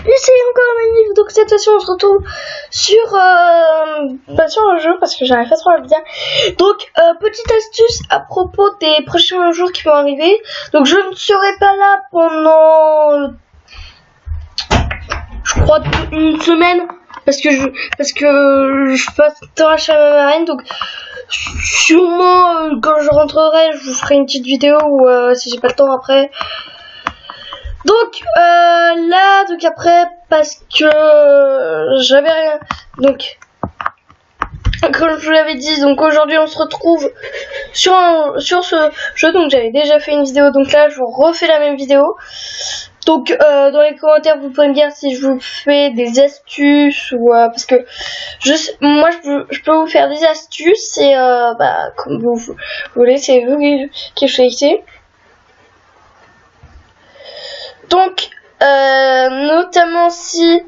Et c'est encore magnifique. Donc cette fois-ci on se retrouve sur sur le jeu parce que j'arrive pas trop à le dire. Donc petite astuce à propos des prochains jours qui vont arriver. Donc je ne serai pas là pendant je crois une semaine parce que je passe chez ma marraine. Donc sûrement quand je rentrerai je vous ferai une petite vidéo ou si j'ai pas le temps après. Donc là, donc après, parce que j'avais rien. Donc, comme je vous l'avais dit, donc aujourd'hui on se retrouve sur ce jeu. Donc j'avais déjà fait une vidéo, donc là je vous refais la même vidéo. Donc dans les commentaires vous pouvez me dire si je vous fais des astuces ou parce que moi je peux vous faire des astuces et comme vous voulez, c'est vous qui choisissez. Donc, notamment si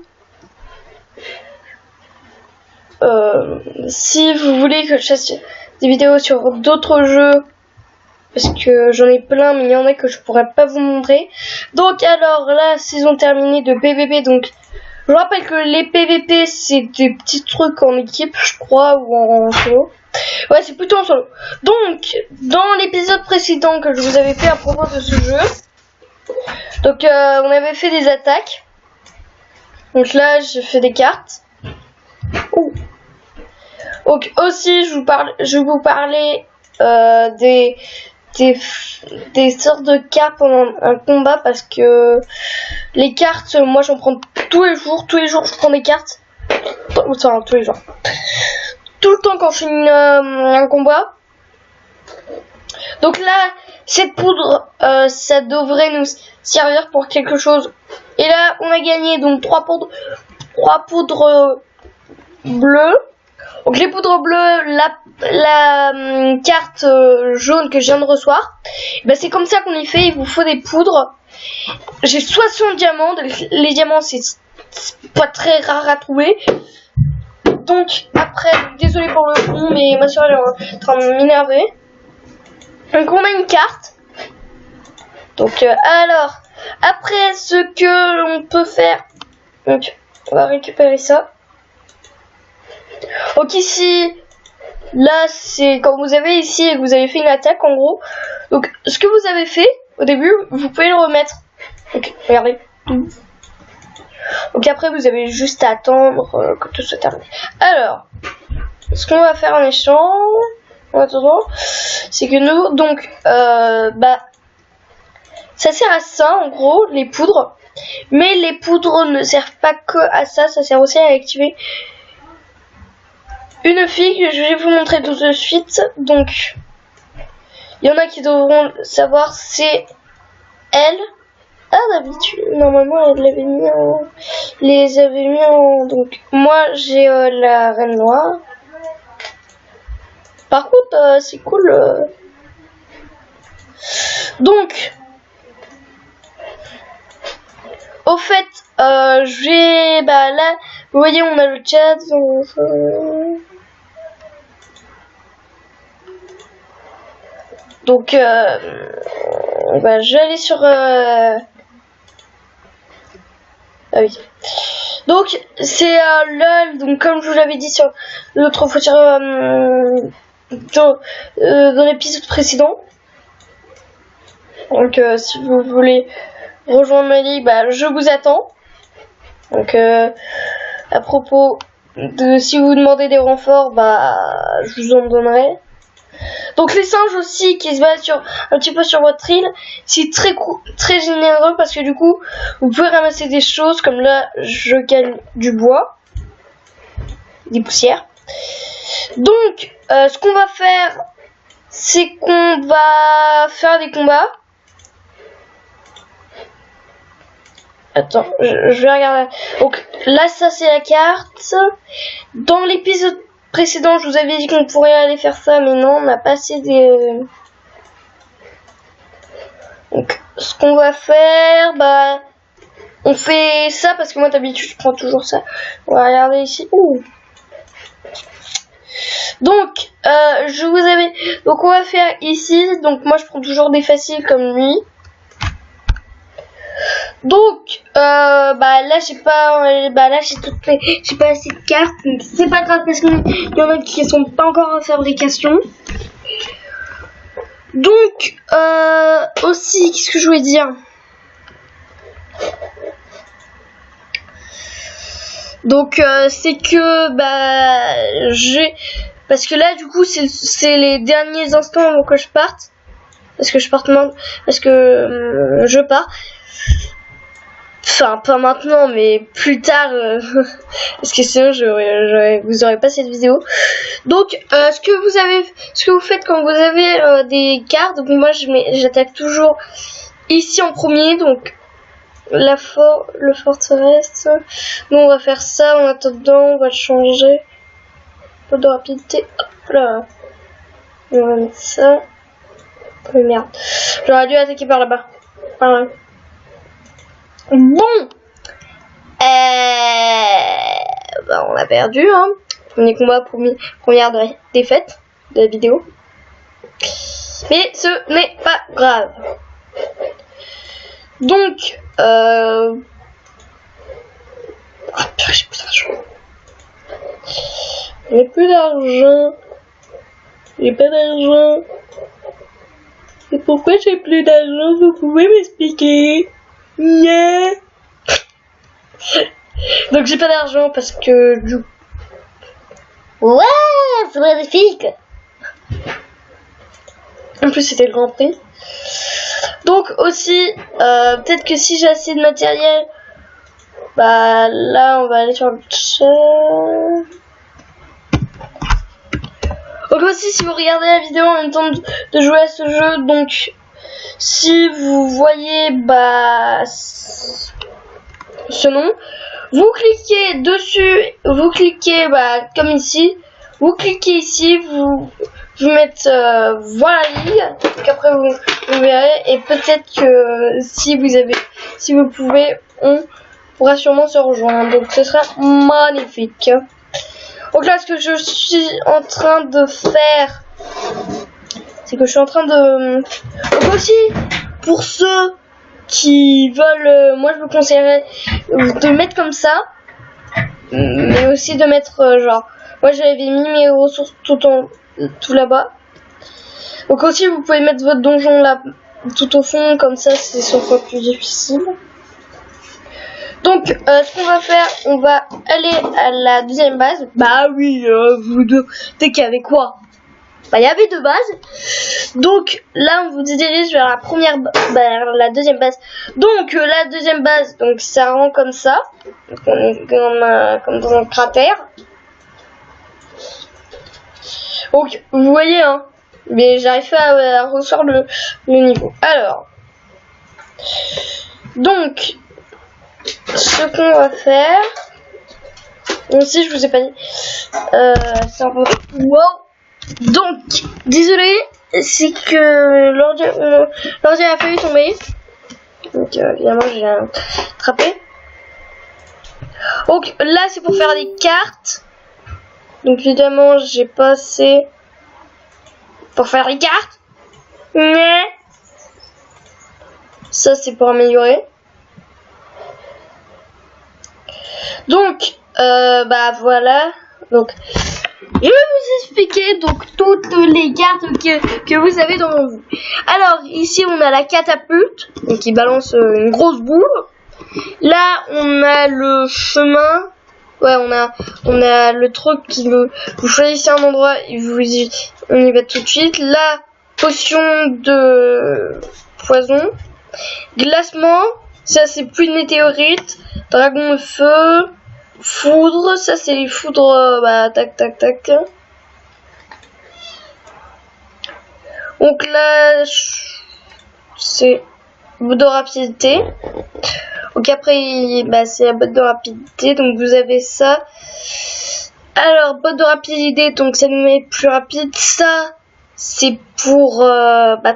vous voulez que je fasse des vidéos sur d'autres jeux, parce que j'en ai plein, mais il y en a que je pourrais pas vous montrer. Donc, alors, la saison terminée de PVP, donc, je vous rappelle que les PVP, c'est des petits trucs en équipe, je crois, ou en solo. Ouais, c'est plutôt en solo. Donc, dans l'épisode précédent que je vous avais fait à propos de ce jeu, donc on avait fait des attaques. Donc là j'ai fait des cartes. Ouh. Donc aussi je vais vous parler des sortes de cartes pendant un combat parce que les cartes, moi j'en prends tous les jours je prends des cartes. Enfin tous les jours. Tout le temps quand je fais un combat. Donc là, cette poudre, ça devrait nous servir pour quelque chose. Et là, on a gagné donc 3 poudres bleues. Donc les poudres bleues, la carte jaune que je viens de recevoir, c'est comme ça qu'on y fait. Il vous faut des poudres. J'ai 60 diamants. Les diamants, c'est pas très rare à trouver. Donc après, désolé pour le son, mais ma soeur elle est en train de m'énerver. Donc on a une carte. Donc alors après ce que l'on peut faire, donc on va récupérer ça. Donc ici, là c'est quand vous avez ici et que vous avez fait une attaque en gros. Donc ce que vous avez fait au début, vous pouvez le remettre. Donc regardez. Donc après vous avez juste à attendre que tout soit terminé. Alors, ce qu'on va faire en échange, en attendant, c'est que nous, donc, ça sert à ça, en gros, les poudres. Mais les poudres ne servent pas que à ça, ça sert aussi à activer une fille que je vais vous montrer tout de suite. Donc, il y en a qui devront savoir, c'est elle. Ah, d'habitude, normalement, elle l'avait mis en... les avait mis en... Donc, moi, j'ai la reine noire. Par contre, c'est cool. Donc, au fait, je vais... là, vous voyez, on a le chat. Donc, je vais aller sur... Ah oui. Donc, c'est LOL. Donc, comme je vous l'avais dit sur l'autre fois, dans l'épisode précédent. Donc si vous voulez rejoindre ma ligue, je vous attends. Donc à propos de si vous demandez des renforts, je vous en donnerai. Donc les singes aussi qui se basent un petit peu sur votre île, c'est très généreux parce que du coup vous pouvez ramasser des choses comme là je gagne du bois, des poussières. Donc ce qu'on va faire, c'est qu'on va faire des combats. Attends, je vais regarder. Donc là, ça c'est la carte. Dans l'épisode précédent, je vous avais dit qu'on pourrait aller faire ça, mais non, on n'a pas assez des... Donc, ce qu'on va faire, on fait ça parce que moi d'habitude je prends toujours ça. On va regarder ici. Ouh. Donc, donc on va faire ici. Donc moi je prends toujours des faciles comme lui. Donc, bah là j'ai pas, j'ai pas assez de cartes. C'est pas grave parce qu'il y en a qui sont pas encore en fabrication. Donc, aussi, qu'est-ce que je voulais dire? Donc, c'est que, bah, parce que là, du coup, c'est les derniers instants avant que je parte. Parce que je pars. Enfin, pas maintenant, mais plus tard. Parce que sinon, vous aurez pas cette vidéo. Donc, ce que vous faites quand vous avez des cartes. Donc, moi, j'attaque toujours ici en premier. Donc, le forteresse. Nous, on va faire ça. En attendant, on va le changer. Peu de rapidité. Hop là. On va mettre ça. Oh merde. J'aurais dû attaquer par là-bas. Par là. Bon. Bah, on a perdu, hein. Premier combat, première défaite de la vidéo. Mais ce n'est pas grave. Donc, ah, j'ai plus d'argent. J'ai plus d'argent. J'ai pas d'argent. Et pourquoi j'ai plus d'argent? Vous pouvez m'expliquer? Yeah. Donc j'ai pas d'argent parce que du... Ouais, c'est magnifique. En plus c'était le Grand Prix. Donc aussi, peut-être que si j'ai assez de matériel, bah là on va aller sur le chat. Donc aussi si vous regardez la vidéo en même temps de jouer à ce jeu, donc si vous voyez bah ce nom, vous cliquez dessus, vous cliquez bah comme ici, vous cliquez ici, vous mettez voilà la ligne, donc après vous verrez, et peut-être que si vous pouvez, on pourra sûrement se rejoindre, donc ce sera magnifique. Donc là, ce que je suis en train de faire, c'est que je suis en train de... Donc aussi, pour ceux qui veulent... moi, je vous conseillerais de mettre comme ça. Mais aussi de mettre genre... Moi, j'avais mis mes ressources tout là-bas. Donc aussi, vous pouvez mettre votre donjon là, tout au fond. Comme ça, c'est 100 fois plus difficile. Donc, ce qu'on va faire, on va aller à la deuxième base. Bah oui, vous deux, t'es qu'avec quoi? Bah, il y avait deux bases. Donc, là, on vous dirige vers la deuxième base. Donc, la deuxième base, donc, ça rend comme ça. Donc, on est comme dans un cratère. Donc, vous voyez, hein. Mais j'arrive pas à ressortir le niveau. Alors. Donc, ce qu'on va faire. Aussi, je vous ai pas dit. C'est un peu... Wow. Donc, désolé, c'est que l'ordi a failli tomber. Donc, évidemment, j'ai attrapé. Donc, là, c'est pour faire des cartes. Donc, évidemment, j'ai pas assez pour faire les cartes. Mais, ça, c'est pour améliorer. Donc, bah, voilà. Donc, je vais vous expliquer donc toutes les cartes que vous avez devant vous. Alors ici on a la catapulte donc qui balance une grosse boule. Là on a le chemin. Ouais on a le truc qui vous choisissez un endroit et on y va tout de suite. La potion de poison. Glacement, ça c'est pluie de météorites. Dragon de feu. Foudre, ça c'est les foudres, bah tac tac tac. Donc là, c'est botte de rapidité. Donc après, bah c'est la botte de rapidité, donc vous avez ça. Alors, botte de rapidité, donc ça nous met plus rapide. Ça, c'est pour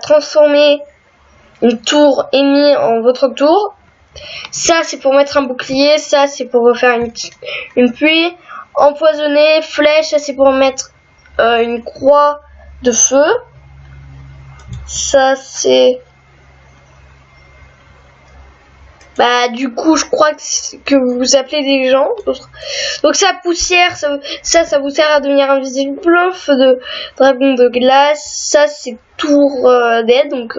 transformer une tour ennemie en votre tour. Ça c'est pour mettre un bouclier, ça c'est pour refaire une pluie. Empoisonné, flèche, ça c'est pour mettre une croix de feu. Ça c'est bah du coup je crois que vous appelez des gens. Donc ça poussière, ça vous sert à devenir invisible. Feu de dragon de glace, ça c'est tour d'aide. Donc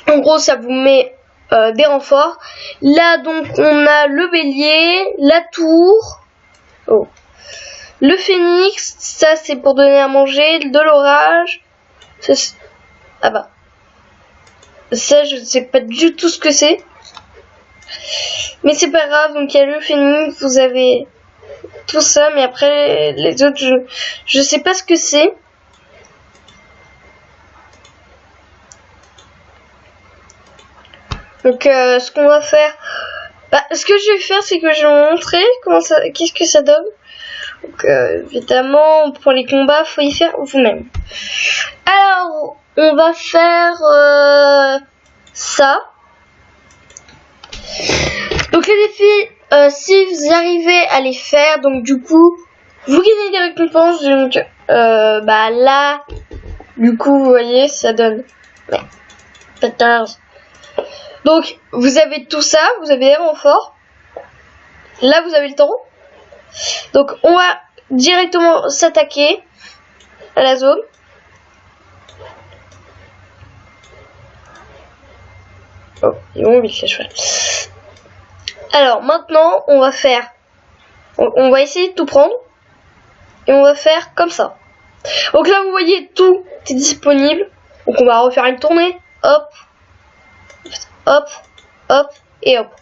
en gros ça vous met des renforts. Là donc on a le bélier, la tour, le phénix, ça c'est pour donner à manger, de l'orage. Ah bah ça je sais pas du tout ce que c'est, mais c'est pas grave. Donc il y a le phénix, vous avez tout ça, mais après les autres je sais pas ce que c'est. Donc ce qu'on va faire, ce que je vais faire c'est que je vais vous montrer qu'est-ce que ça donne. Donc évidemment pour les combats faut y faire vous-même. Alors on va faire ça. Donc les défis, si vous arrivez à les faire, donc du coup vous gagnez des récompenses. Donc là du coup vous voyez ça donne 14. Donc vous avez tout ça, vous avez des renforts. Là vous avez le temps. Donc on va directement s'attaquer à la zone. Oh, ils vont vite les chevaux. Alors maintenant on va faire, on va essayer de tout prendre et on va faire comme ça. Donc là vous voyez tout est disponible. Donc on va refaire une tournée. Hop, hop, hop et hop.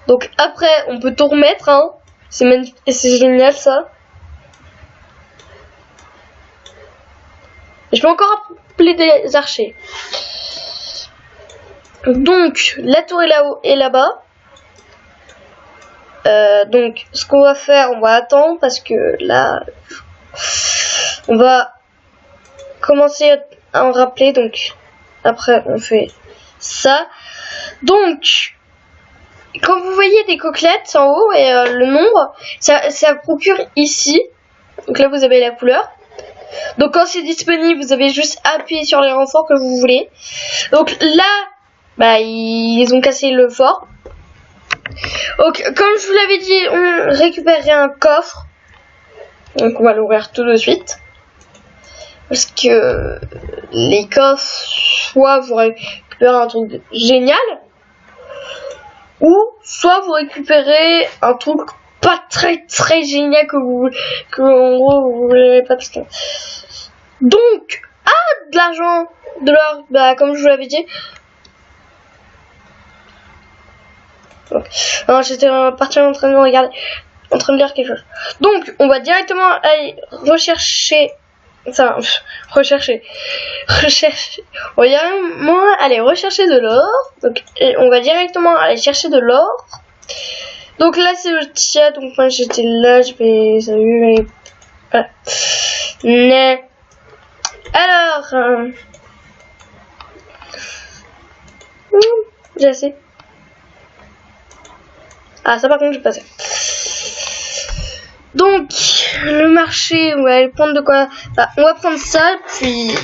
Donc après on peut tout remettre, hein. C'est magnifique et c'est génial ça. Et je peux encore appeler des archers. Donc la tour est là-haut et là-bas. Donc ce qu'on va faire, on va attendre parce que là on va commencer à en rappeler. Donc après on fait ça. Donc quand vous voyez des coquelettes en haut et le nombre, ça procure ici. Donc là vous avez la couleur. Donc quand c'est disponible, vous avez juste appuyé sur les renforts que vous voulez. Donc là, ils ont cassé le fort. Donc comme je vous l'avais dit, on récupérerait un coffre. Donc on va l'ouvrir tout de suite. Parce que les coffres, soit vous récupérez un truc génial, ou soit vous récupérez un truc pas très génial que en gros vous voulez pas tester. Donc de l'argent, de l'or, comme je vous l'avais dit. Alors j'étais parti en train de regarder, en train de lire quelque chose. Donc on va directement aller rechercher. Enfin, rechercher. On va directement aller rechercher de l'or. Donc on va directement aller chercher de l'or. Donc là c'est le chat. Donc moi j'étais là, je vais salut. Voilà. Mais alors j'ai assez. Ah ça par contre j'ai pas assez. Donc le marché, on va aller prendre de quoi. On va prendre ça, puis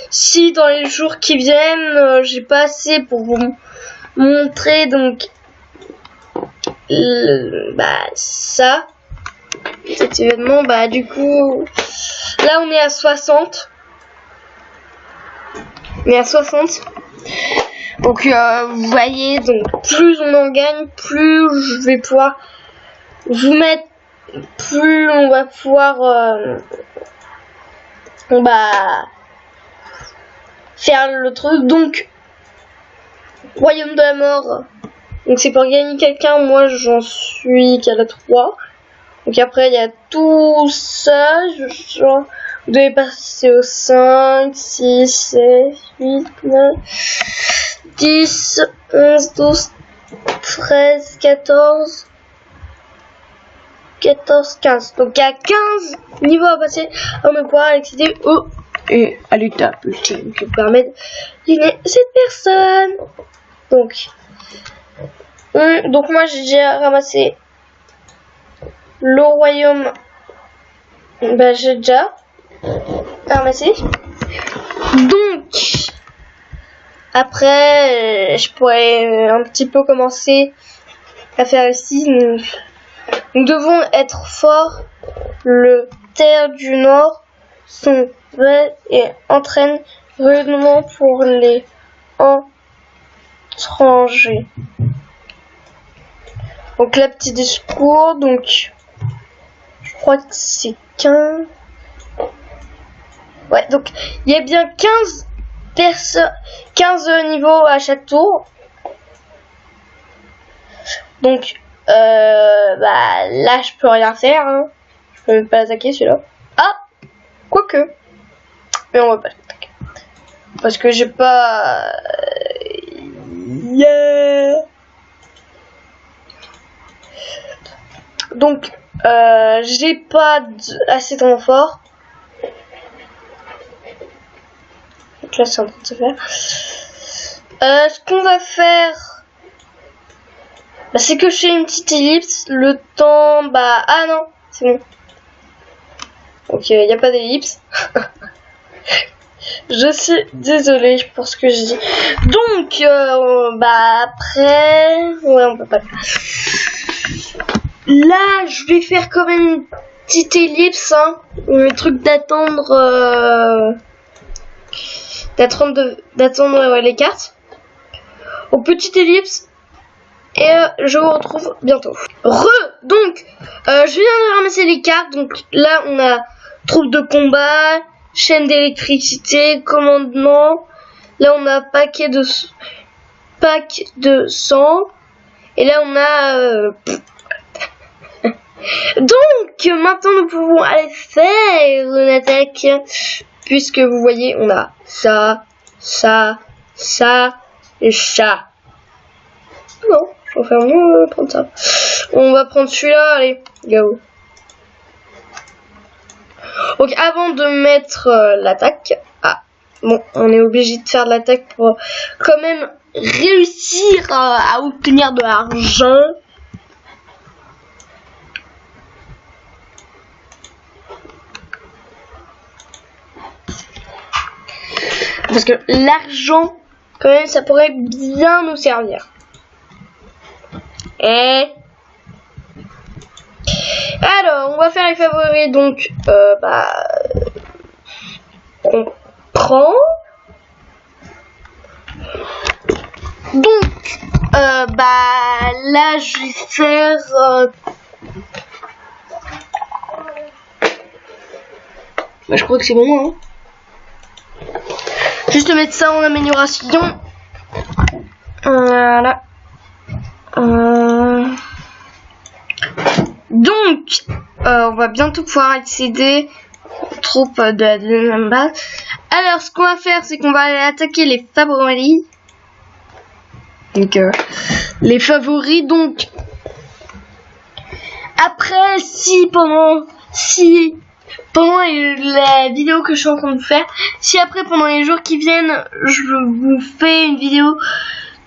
si dans les jours qui viennent j'ai pas assez pour vous montrer, donc ça, cet événement, du coup là on est à 60. On est à 60. Donc vous voyez, donc plus on en gagne, plus je vais pouvoir vous mettre, plus on va pouvoir faire le truc. Donc royaume de la mort, donc c'est pour gagner quelqu'un. Moi j'en suis qu'à la 3. Donc après il y a tout ça, genre vous devez passer au 5, 6, 7, 8, 9, 10, 11, 12, 13, 14, 15. Donc il y a 15 niveaux à passer avant de pouvoir accéder au et à l'étape qui permet de gagner cette personne. Donc moi j'ai déjà ramassé le royaume. J'ai déjà ramassé. Donc Après, je pourrais un petit peu commencer à faire ici. Nous devons être forts. Le terre du Nord sont belles et entraînent rudement pour les étrangers. Donc là, petit discours. Donc, je crois que c'est 15. Ouais, donc il y a bien 15 niveaux à chaque tour. Donc là je peux rien faire, hein. Je peux même pas l'attaquer celui-là. Ah, quoique, mais on va pas l'attaquer parce que j'ai pas donc j'ai pas assez de renfort. Donc là c'est en train de se faire. Ce qu'on va faire, c'est que je fais une petite ellipse. Le temps, ah non, c'est bon. Donc il n'y a pas d'ellipse. Je suis désolée pour ce que je dis. Donc après, ouais, on peut pas le faire. Là, je vais faire quand même une petite ellipse, hein. Le truc d'attendre les cartes. Au petite ellipse. Et je vous retrouve bientôt. Donc, je viens de ramasser les cartes. Donc là, on a troupe de combat, chaîne d'électricité, commandement. Là, on a pack de sang. Et là, on a... Donc, maintenant, nous pouvons aller faire une attaque. Puisque vous voyez, on a ça et ça. Non, je vais faire mieux prendre ça. On va prendre celui-là, allez, go. Donc avant de mettre l'attaque, bon, on est obligé de faire de l'attaque pour quand même réussir à obtenir de l'argent. Parce que l'argent, quand même, ça pourrait bien nous servir. Et alors, on va faire les favoris. Donc, on prend. Donc, là, je vais faire. Je crois que c'est bon. Hein. Juste mettre ça en amélioration. Voilà. Donc, on va bientôt pouvoir accéder aux troupes de la deuxième base. Alors, ce qu'on va faire, c'est qu'on va aller attaquer les favoris. Donc, les favoris, donc... Après, si pendant la vidéo que je suis en train de faire, si après, pendant les jours qui viennent, je vous fais une vidéo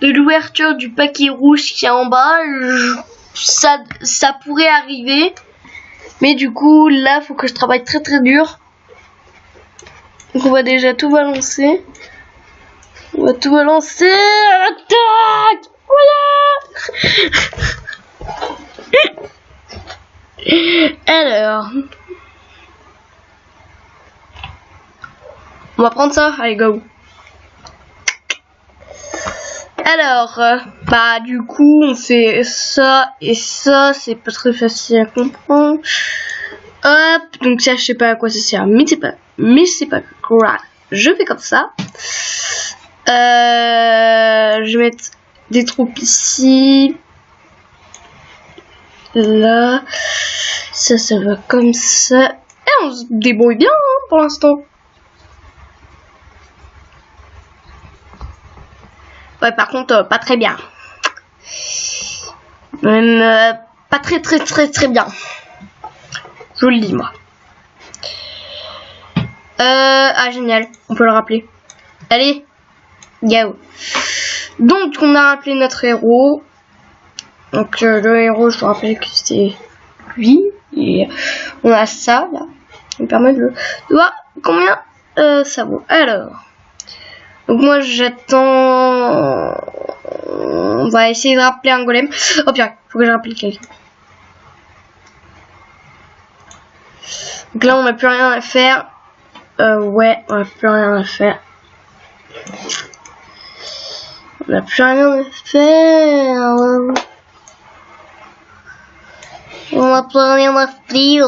de l'ouverture du paquet rouge qui est en bas, ça pourrait arriver. Mais du coup, là, faut que je travaille très très dur. Donc on va déjà tout balancer. On va tout balancer. Attaque! Voilà. Alors. On va prendre ça. Allez, go. Alors, du coup, on fait ça et ça, c'est pas très facile à comprendre. Hop, donc ça, je sais pas à quoi ça sert, mais c'est pas grave. Je fais comme ça. Je vais mettre des troupes ici. Là, ça va comme ça. Et on se débrouille bien, hein, pour l'instant. Ouais, par contre, pas très bien. Même pas très bien. Je vous le dis, moi. Génial. On peut le rappeler. Allez. Go. Donc, on a rappelé notre héros. Donc, le héros, je te rappelle que c'est lui. Et on a ça, là. Ça me permet de le voir combien ça vaut. Alors. Donc moi j'attends. On va essayer de rappeler un golem. Oh purée, faut que je rappelle quelqu'un. Donc là on n'a plus rien à faire. Ouais, on n'a plus rien à faire. On n'a plus rien à faire. On n'a plus rien à faire.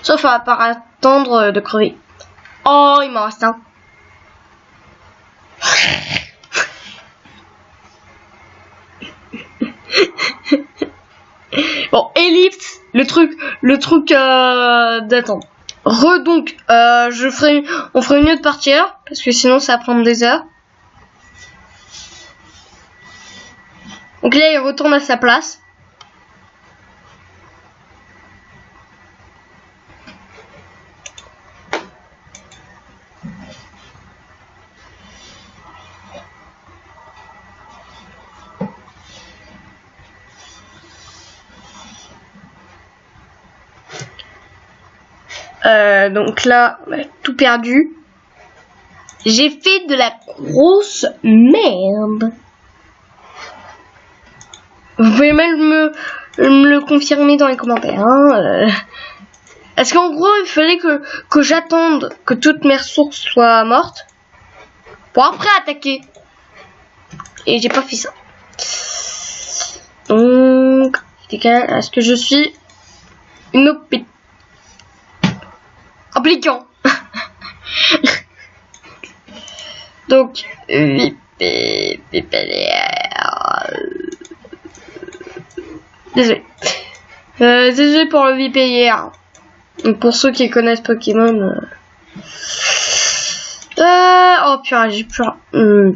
Sauf à part attendre de crever. Oh, il m'en reste un. Bon, ellipse, le truc d'attendre. Donc, on ferait mieux de partir parce que sinon ça va prendre des heures. Donc là, il retourne à sa place. Donc là, on a tout perdu. J'ai fait de la grosse merde. Vous pouvez même me le confirmer dans les commentaires. Hein. Est-ce qu'en gros, il fallait que j'attende que toutes mes ressources soient mortes pour après attaquer? Et j'ai pas fait ça. Donc, est-ce que je suis une appliquant? Donc, désolé. Désolé pour le VPR. Donc pour ceux qui connaissent Pokémon. Oh purée, j'ai plus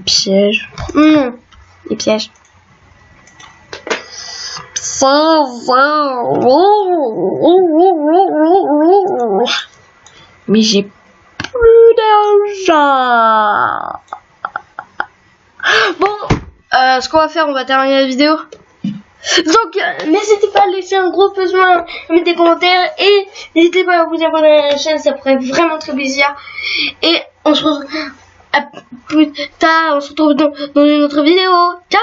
piège. Non, les pièges. Mais j'ai plus d'argent. Bon, ce qu'on va faire, on va terminer la vidéo. Donc, n'hésitez pas à laisser un gros pouce bleu, mettre des commentaires et n'hésitez pas à vous abonner à la chaîne, ça ferait vraiment très plaisir. Et on se retrouve à plus tard, on se retrouve dans une autre vidéo. Ciao!